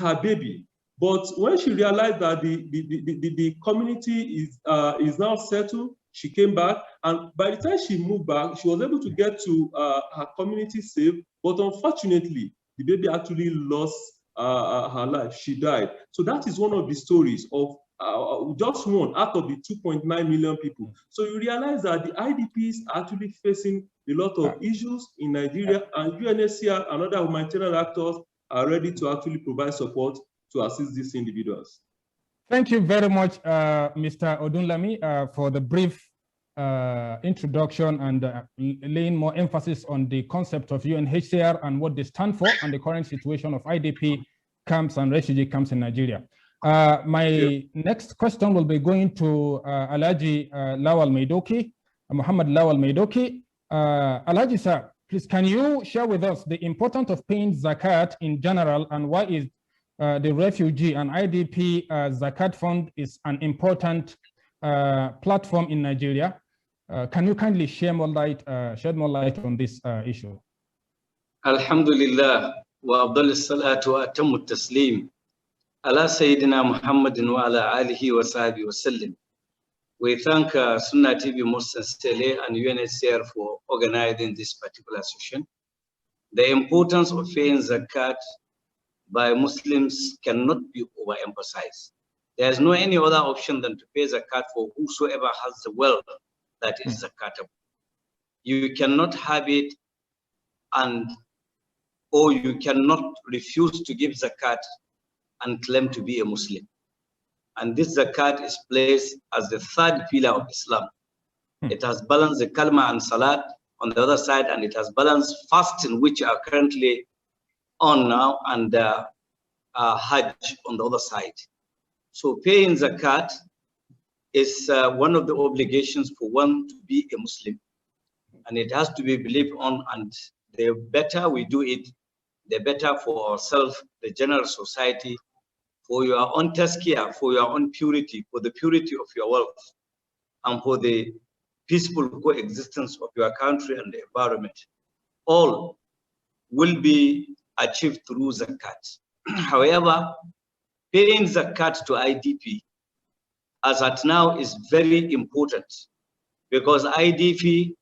her baby. But when she realized that the community is now settled, she came back, and by the time she moved back, she was able to get to her community safe. But unfortunately, the baby actually lost her life. She died. So that is one of the stories of just one out of the 2.9 million people. So you realize that the IDPs are actually facing a lot of issues in Nigeria, and UNHCR and other humanitarian actors are ready to actually provide support to assist these individuals. Thank you very much, Mr. Odunlami, for the brief introduction and laying more emphasis on the concept of UNHCR and what they stand for and the current situation of IDP camps and refugee camps in Nigeria. My next question will be going to Alhaji Lawal Maidoki, Muhammad Lawal Maidoki. Alhaji sir, please can you share with us the importance of paying Zakat in general, and why is the refugee and IDP Zakat fund is an important platform in Nigeria? Can you kindly shed more light on this issue? Alhamdulillah wa afdal salatu wa atammu taslim ala Sayyidina Muhammadin wa ala alihi wa sahbihi wa sallim. We thank Sunnah TV most sincerely and UNHCR for organizing this particular session. The importance of paying Zakat by Muslims cannot be overemphasized. There is no any other option than to pay Zakat for whosoever has the wealth that is zakatable. You cannot have it or you cannot refuse to give Zakat and claim to be a Muslim. And this Zakat is placed as the third pillar of Islam. It has balanced the Kalma and Salat on the other side, and it has balanced fasting, which are currently on now, and Hajj on the other side. So paying Zakat is one of the obligations for one to be a Muslim, and it has to be believed on, and the better we do it, the better for ourselves, the general society, for your own tazkiyah, for your own purity, for the purity of your wealth, and for the peaceful coexistence of your country and the environment. All will be achieved through Zakat. However, paying Zakat to IDP as at now is very important, because IDP,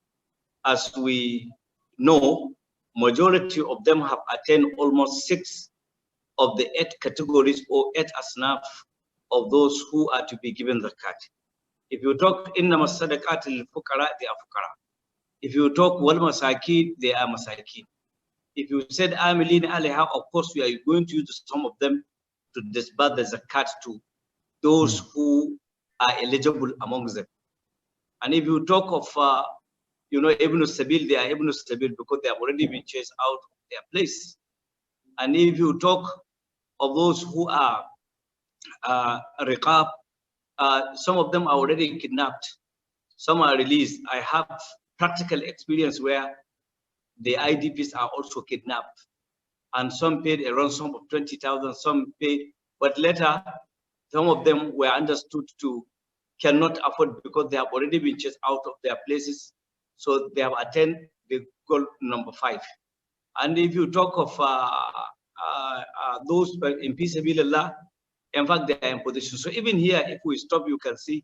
as we know, majority of them have attained almost 6 of the 8 categories or 8 asnaf of those who are to be given zakat. If you talk innama sadaqat lil fuqara, they are fuqara. If you talk wal masakin, they are masakin. If you said amilin alayha, of course we are going to use some of them to disburse the zakat to those who are eligible among them. And if you talk of Ibn Sabil, they are Ibn Sabil because they have already been chased out of their place. And if you talk of those who are riqab, some of them are already kidnapped, some are released. I have practical experience where the IDPs are also kidnapped, and some paid a ransom of 20,000, some paid, but later some of them were understood to cannot afford because they have already been chased out of their places. So they have attained the goal number 5. And if you talk of those in peaceability, in fact, they are in position. So even here, if we stop, you can see,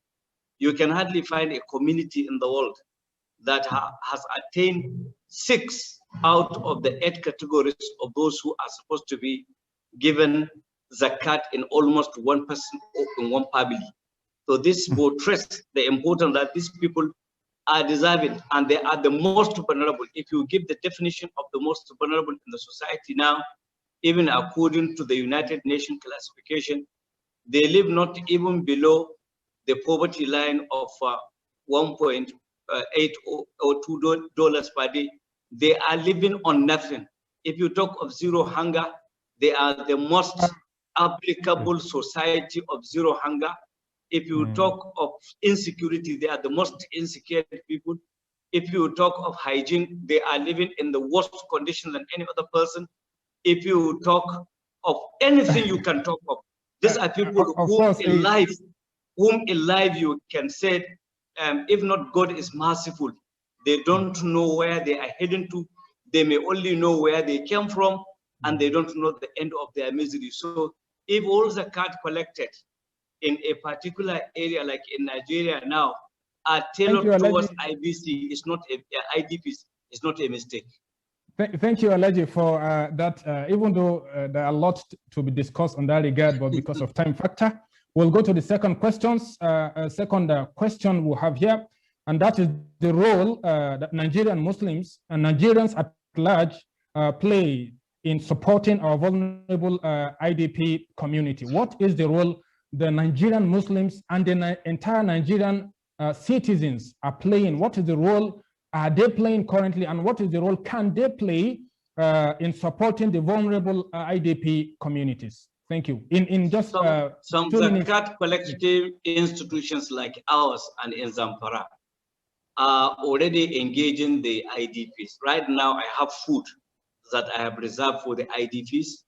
you can hardly find a community in the world that has attained 6 out of the 8 categories of those who are supposed to be given zakat in almost one person or in one family. So this portrays the importance that these people are deserving, and they are the most vulnerable. If you give the definition of the most vulnerable in the society now, even according to the United Nations classification, they live not even below the poverty line of 1.8 or $2 per day. They are living on nothing. If you talk of zero hunger, they are the most applicable society of zero hunger. If you talk of insecurity, they are the most insecure people. If you talk of hygiene, they are living in the worst condition than any other person. If you talk of anything you can talk of, these are people whom in life you can say, if not God is merciful, they don't know where they are heading to. They may only know where they came from, and they don't know the end of their misery. So if all zakat collected in a particular area, like in Nigeria now, are tailored towards IBC, it's not IDPs, it's not a mistake. Thank you, Alaji, for that. Even though there are a lot to be discussed on that regard, but because of time factor, we'll go to the second questions. Second question we have here, and that is the role that Nigerian Muslims and Nigerians at large play in supporting our vulnerable IDP community. What is the role the Nigerian Muslims and the entire Nigerian citizens are playing? What is the role are they playing currently, and what is the role can they play in supporting the vulnerable IDP communities? Thank you. In just some zakat collective institutions like ours and in Zamfara are already engaging the IDPs. Right now, I have food that I have reserved for the IDPs,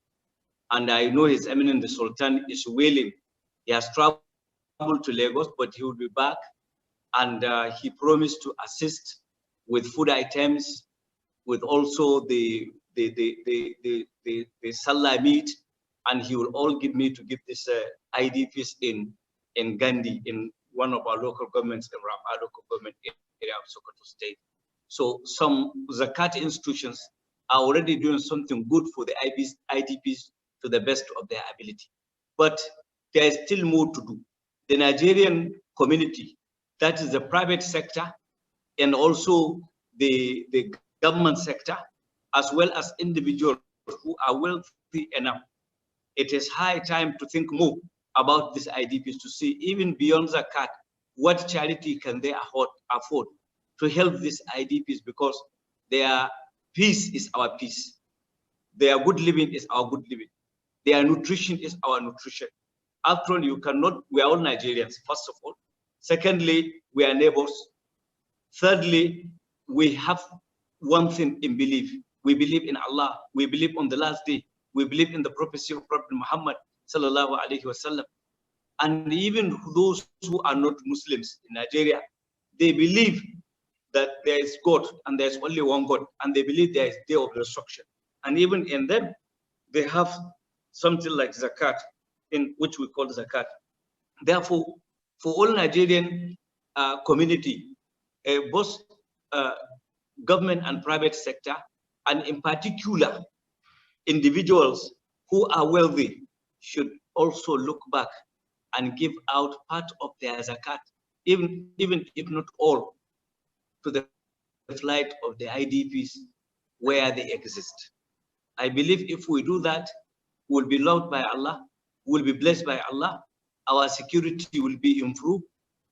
and I know His Eminence the Sultan is willing. He has traveled to Lagos, but he will be back, and he promised to assist with food items, with also the Salah meat, and he will all give me to give this IDPs in Gandhi, in one of our local governments, in our local government area of Sokoto State. So some zakat institutions are already doing something good for the IDPs to the best of their ability. But there is still more to do. The Nigerian community, that is the private sector, and also the government sector, as well as individuals who are wealthy enough. It is high time to think more about these IDPs, to see even beyond zakat, what charity can they afford to help these IDPs, because their peace is our peace. Their good living is our good living. Their nutrition is our nutrition. After all, we are all Nigerians, first of all. Secondly, we are neighbors. Thirdly, we have one thing in belief. We believe in Allah. We believe on the last day. We believe in the prophecy of Prophet Muhammad sallallahu alaihi wasallam. And even those who are not Muslims in Nigeria, they believe that there is God and there is only one God, and they believe there is day of resurrection. And even in them, they have something like zakat, in which we call zakat. Therefore, for all Nigerian community, both government and private sector, and in particular, individuals who are wealthy should also look back and give out part of their zakat, even if not all, to the flight of the IDPs where they exist. I believe if we do that, we'll be loved by Allah, we'll be blessed by Allah, our security will be improved,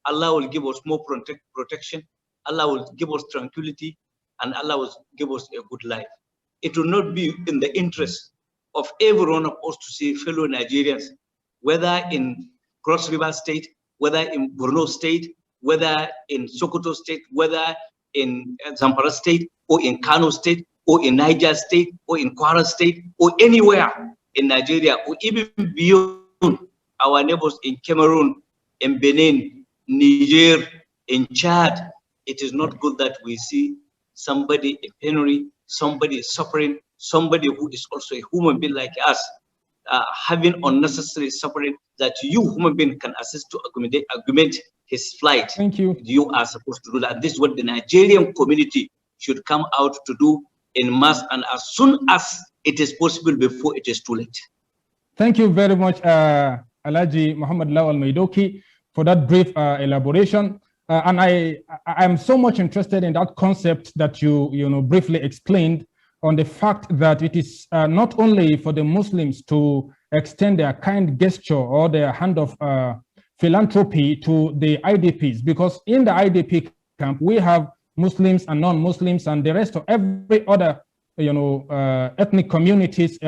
Allah will give us more protection, Allah will give us tranquility, and Allah will give us a good life. It will not be in the interest of every one of us to see fellow Nigerians, whether in Cross River State, whether in Borno State, whether in Sokoto State, whether in Zamfara State, or in Kano State, or in Niger State, or in Kwara State, or anywhere in Nigeria, or even beyond our neighbors in Cameroon, in Benin, Niger, in Chad. It is not good that we see somebody in penury, somebody suffering, somebody who is also a human being like us, having unnecessary suffering, that you, human being, can assist to augment his flight. Thank you. You are supposed to do that. This is what the Nigerian community should come out to do in mass, and as soon as it is possible, before it is too late. Thank you very much, Alhaji Muhammad Lawal Maidoki, for that brief elaboration. And I'm so much interested in that concept that you briefly explained, on the fact that it is not only for the Muslims to extend their kind gesture or their hand of philanthropy to the IDPs, because in the IDP camp we have Muslims and non-Muslims and the rest of every other ethnic communities,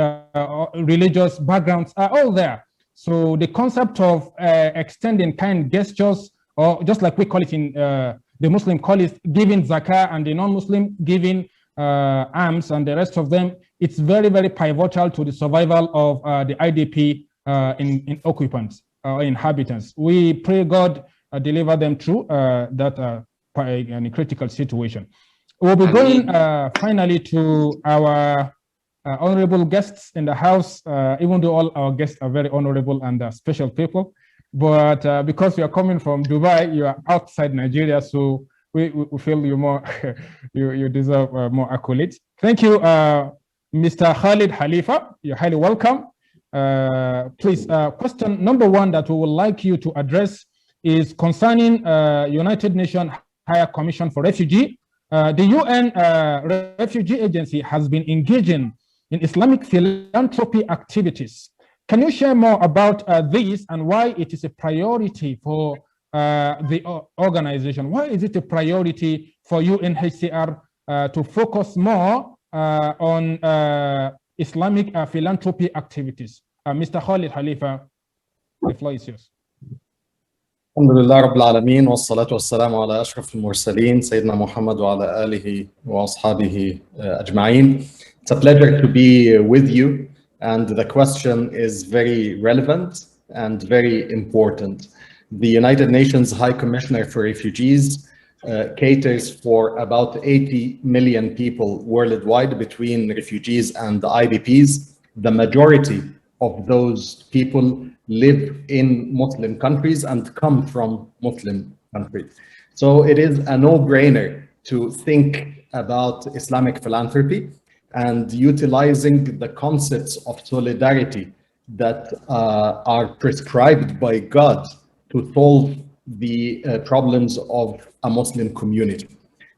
religious backgrounds are all there. So the concept of extending kind gestures, or just like we call it in the Muslim call it giving zakah, and the non-Muslim giving arms and the rest of them, it's very, very pivotal to the survival of the IDP in occupants or inhabitants. We pray God deliver them through that critical situation. We'll be going finally to our honorable guests in the house, even though all our guests are very honorable and special people. But because you are coming from Dubai, you are outside Nigeria, so we feel you more, you deserve more accolades. Thank you, Mr. Khalid Khalifa. You're highly welcome. Please, question number one that we would like you to address is concerning United Nations High Commission for Refugee. The UN Refugee Agency has been engaging in Islamic philanthropy activities. Can you share more about this and why it is a priority for the organization? Why is it a priority for UNHCR to focus more on Islamic philanthropy activities? Mr. Khalid Khalifa, the floor is yours. الحمد لله رب العالمين والصلاة والسلام على أشرف المرسلين سيدنا محمد وعلى آله وأصحابه أجمعين. It's a pleasure to be with you, and the question is very relevant and very important. The United Nations High Commissioner for Refugees caters for about 80 million people worldwide between refugees and IDPs. The majority of those people live in Muslim countries and come from Muslim countries. So it is a no-brainer to think about Islamic philanthropy and utilizing the concepts of solidarity that are prescribed by God to solve the problems of a Muslim community.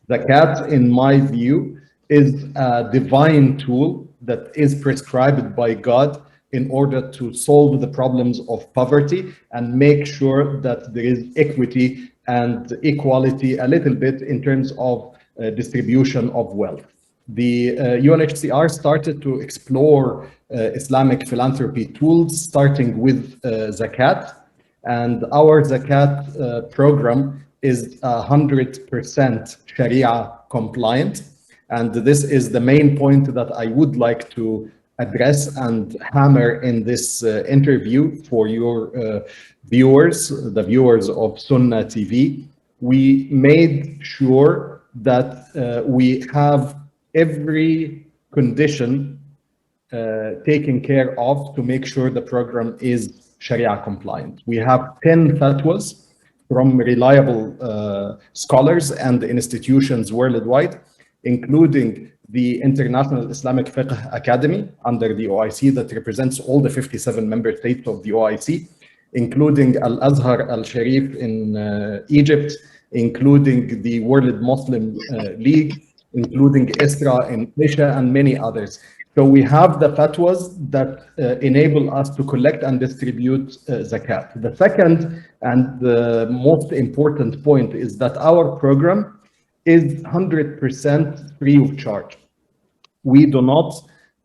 Zakat, in my view, is a divine tool that is prescribed by God in order to solve the problems of poverty and make sure that there is equity and equality a little bit in terms of distribution of wealth. The UNHCR started to explore Islamic philanthropy tools, starting with Zakat, and our Zakat program is 100% Sharia compliant. And this is the main point that I would like to address and hammer in this interview for your viewers, the viewers of Sunnah TV. We made sure that we have every condition taken care of to make sure the program is Sharia compliant. We have 10 fatwas from reliable scholars and institutions worldwide, including the International Islamic Fiqh Academy under the OIC that represents all the 57 member states of the OIC, including Al-Azhar Al-Sharif in Egypt, including the World Muslim League, including ISRA in Asia, and many others. So we have the fatwas that enable us to collect and distribute zakat. The second and the most important point is that our program is 100% free of charge. We do not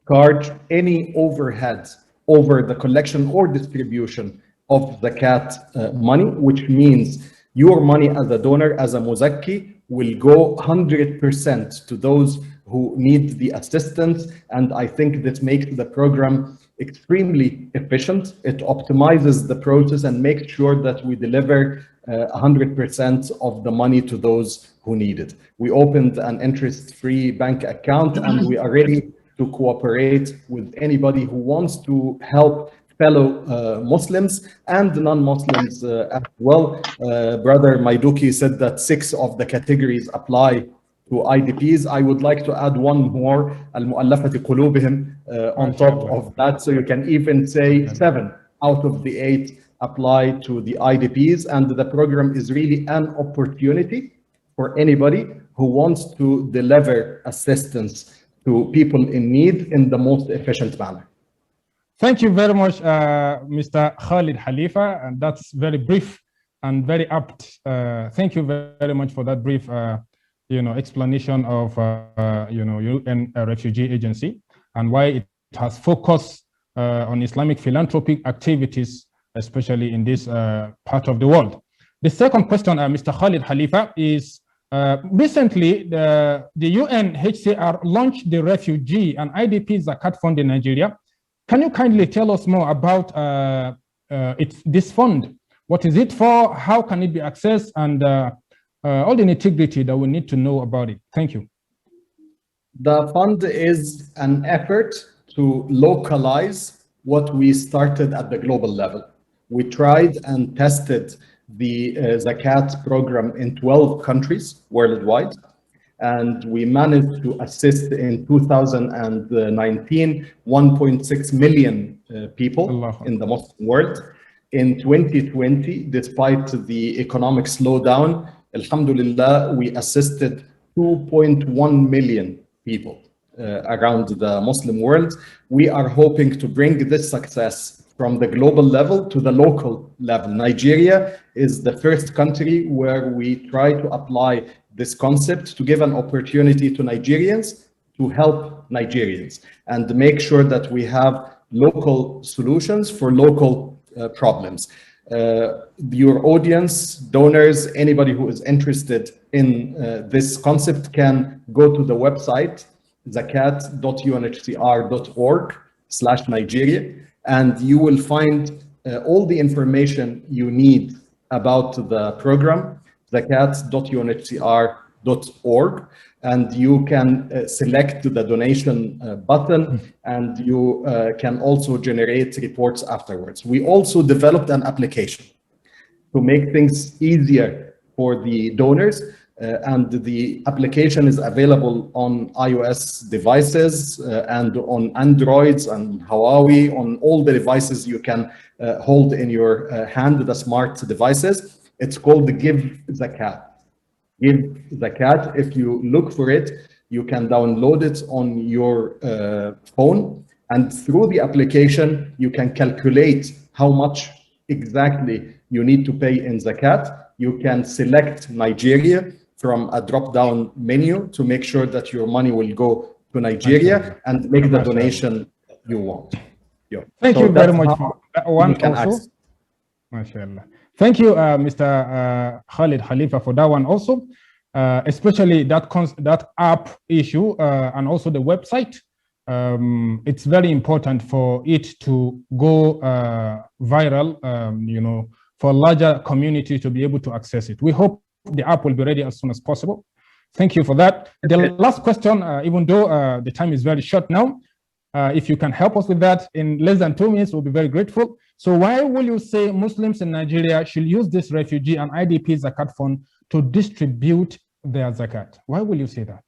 charge any overhead over the collection or distribution of zakat money, which means your money as a donor, as a muzakki, will go 100% to those who need the assistance. And I think this makes the program extremely efficient. It optimizes the process and makes sure that we deliver 100% of the money to those who need it. We opened an interest-free bank account, and we are ready to cooperate with anybody who wants to help fellow Muslims and non-Muslims as well. Brother Maiduki said that 6 of the categories apply to IDPs. I would like to add one more, al-mu'allafati qulubihim, on top of that. So you can even say 7 out of the 8 apply to the IDPs. And the program is really an opportunity for anybody who wants to deliver assistance to people in need in the most efficient manner. Thank you very much, Mr. Khalid Khalifa, and that's very brief and very apt. Thank you very much for that brief, explanation of, UN Refugee Agency and why it has focused on Islamic philanthropic activities, especially in this part of the world. The second question, Mr. Khalid Khalifa, is recently the UNHCR launched the Refugee and IDP Zakat Fund in Nigeria. Can you kindly tell us more about this fund? What is it for? How can it be accessed? And all the nitty-gritty that we need to know about it. Thank you. The fund is an effort to localize what we started at the global level. We tried and tested the Zakat program in 12 countries worldwide, and we managed to assist in 2019 1.6 million people in the Muslim world. In 2020, despite the economic slowdown, alhamdulillah, we assisted 2.1 million people around the Muslim world. We are hoping to bring this success from the global level to the local level. Nigeria is the first country where we try to apply this concept to give an opportunity to Nigerians to help Nigerians and make sure that we have local solutions for local problems. Your audience, donors, anybody who is interested in this concept can go to the website zakat.unhcr.org/Nigeria, and you will find all the information you need about the program, zakat.unhcr.org, and you can select the donation button, and you can also generate reports afterwards. We also developed an application to make things easier for the donors, and the application is available on iOS devices and on Androids and Huawei, on all the devices you can hold in your hand, the smart devices. It's called the Give Zakat. Give Zakat. If you look for it, you can download it on your phone, and through the application, you can calculate how much exactly you need to pay in Zakat. You can select Nigeria from a drop-down menu to make sure that your money will go to Nigeria and make the donation you want. Yeah. Thank you very much for that one also. MashaAllah. Thank you, Mr. Khalid Khalifa, for that one also, especially that app issue and also the website. It's very important for it to go viral, you know, for a larger community to be able to access it. We hope the app will be ready as soon as possible. Thank you for that. The last question, even though the time is very short now, if you can help us with that in less than 2 minutes, we'll be very grateful. So why will you say Muslims in Nigeria should use this refugee and IDP Zakat fund to distribute their Zakat? Why will you say that?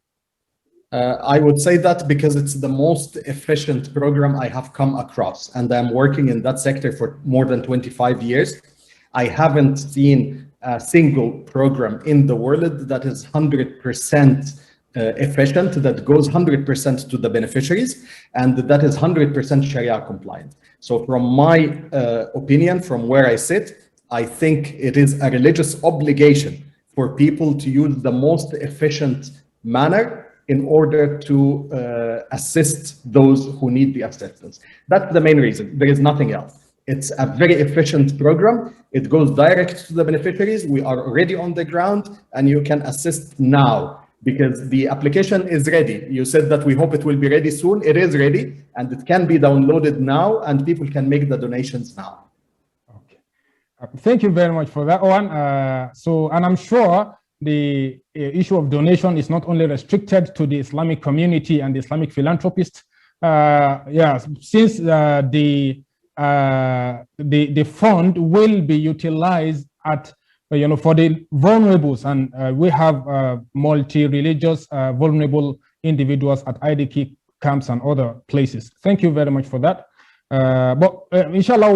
I would say that because it's the most efficient program I have come across, and I'm working in that sector for more than 25 years. I haven't seen a single program in the world that is 100% efficient, that goes 100% to the beneficiaries, and that is 100% Sharia compliant. So from my opinion, from where I sit, I think it is a religious obligation for people to use the most efficient manner in order to assist those who need the assistance. That's the main reason. There is nothing else. It's a very efficient program. It goes direct to the beneficiaries. We are already on the ground, and you can assist now because the application is ready. You said that we hope it will be ready soon. It is ready, and it can be downloaded now, and people can make the donations now. Okay. Thank you very much for that one. And I'm sure the issue of donation is not only restricted to the Islamic community and the Islamic philanthropists. Since the fund will be utilized at, you know, for the vulnerables, and we have multi-religious vulnerable individuals at IDP camps and other places. Thank you very much for that. But inshallah,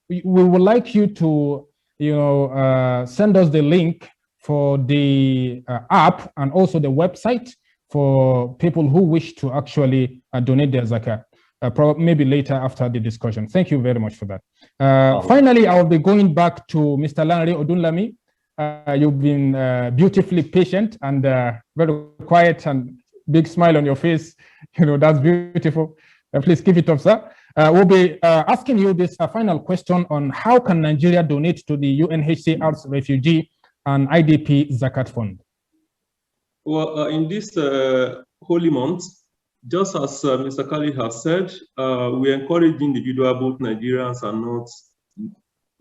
we would like you to, you know, send us the link for the app and also the website for people who wish to actually donate their Zakat. Maybe later after the discussion. Thank you very much for that. Finally, I'll be going back to Mr. Lanre Odunlami. You've been beautifully patient and very quiet and big smile on your face. You know, that's beautiful. Please keep it up, sir. We'll be asking you this final question on how can Nigeria donate to the UNHCR's Refugee and IDP Zakat Fund? Well, in this holy month, just as Mr. Khalid has said, we encourage individual, both Nigerians and not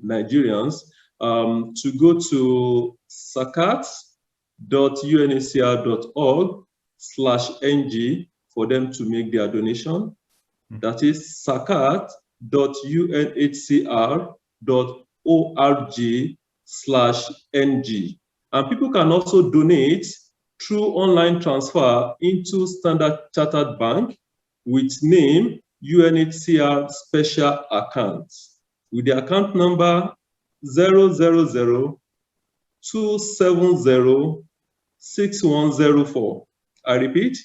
Nigerians, to go to zakat.unhcr.org/ng for them to make their donation. That is zakat.unhcr.org/ng. And people can also donate through online transfer into Standard Chartered Bank with name UNHCR Special Account with the account number 000-270-6104. I repeat,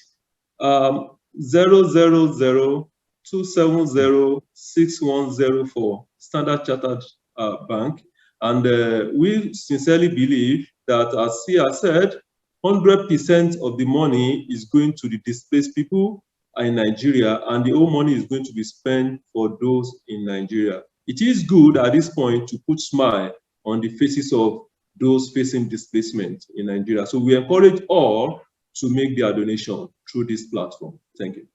000-270-6104, Standard Chartered Bank. And we sincerely believe that, as Sia said, 100% of the money is going to the displaced people in Nigeria, and the whole money is going to be spent for those in Nigeria. It is good at this point to put smile on the faces of those facing displacement in Nigeria. So we encourage all to make their donation through this platform. Thank you.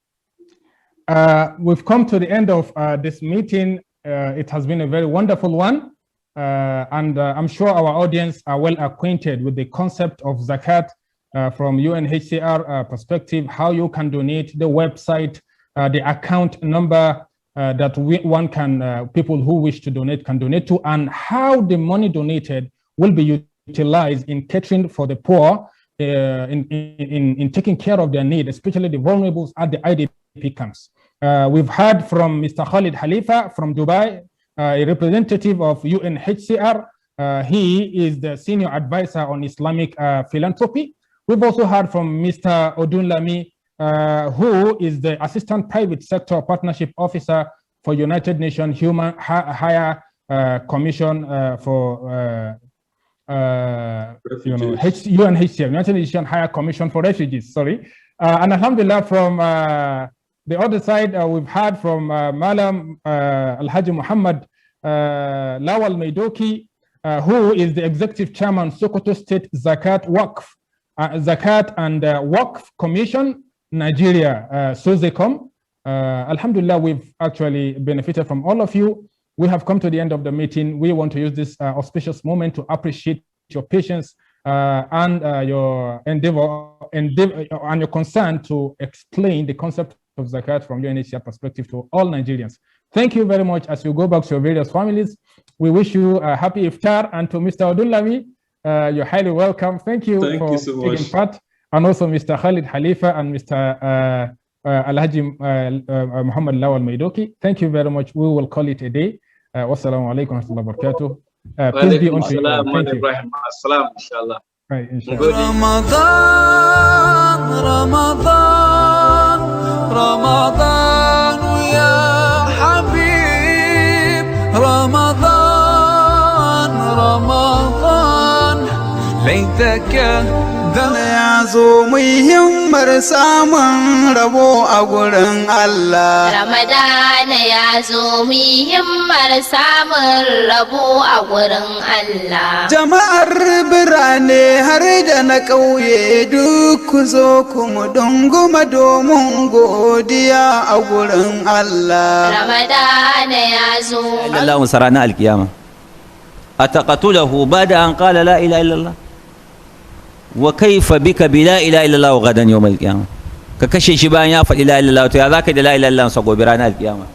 We've come to the end of this meeting. It has been a very wonderful one. And I'm sure our audience are well acquainted with the concept of Zakat from UNHCR perspective, how you can donate, the website, the account number that people who wish to donate can donate to, and how the money donated will be utilized in catering for the poor, in taking care of their need, especially the vulnerables at the IDP camps. We've heard from Mr. Khalid Khalifa from Dubai, a representative of UNHCR. He is the senior advisor on Islamic philanthropy. We've also heard from Mr. Odunlami, who is the assistant private sector partnership officer for United Nations Higher Commission for UNHCR, United Nations Higher Commission for Refugees. Sorry, and Alhamdulillah, from the other side, we've heard from Malam Alhaji Muhammad Lawal Maidoki, who is the executive chairman, Sokoto State Zakat and Waqf Commission, Nigeria, SOZECOM. Alhamdulillah, we've actually benefited from all of you. We have come to the end of the meeting. We want to use this auspicious moment to appreciate your patience and your endeavor and your concern to explain the concept of Zakat from UNHCR perspective to all Nigerians. Thank you very much. As you go back to your various families, we wish you a happy iftar. And to Mr. Odunlami, you're highly welcome. Thank you for taking part. And also Mr. Khalid Khalifa and Mr. Alhaji Muhammad Lawal Maidoki. Thank you very much. We will call it a day. Wassalamu alaikum wa rahmatullahi wa barakatuh. Peace be unto you. Thank you. Assalam, inshallah. Right, inshallah. رمضان يا حبيب رمضان ليتك يعزو مهمر سامن ربو أقولن الله رمضان يعزو مهمر سامن ربو أقولن الله jama'ar birane har da na ƙauye duk ku zo kuma dunguma domin godiya a gurin Allah رمضان يعزو الله مسرانا القيامة أتقتله بعد أن قال لا إله إلا الله وكيف بك بلا إله إلا الله غدا يوم القيامة ككشي شبان يا فلا إله إلا الله يا ذاك لا إله إلا الله سقوا برانا القيامة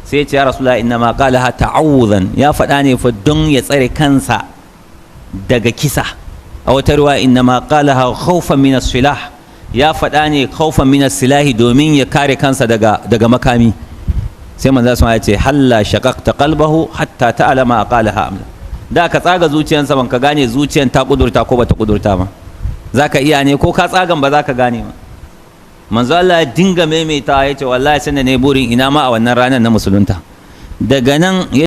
سيت يا رسول الله إنما قالها تعوذا يا فلاني فدن يصير كنسا دغ كيسا أو تروى إنما قالها خوفا من السلاح يا فلاني خوفا من السلاح دومين يكاري كنسا دغ مكامي سيما ذا سمع يتي حل شققت قلبه حتى تعلم ما قالها أملا da ka tsaga zuciyansa ban ka gane zuciyan ta kudurta ko bata kudurta ba zaka iya ne ko ka tsagan ba zaka gane ba manzo Allah ya dinga maimaita yace wallahi sai ne burin ina ma a wannan ranar na musulunta daga nan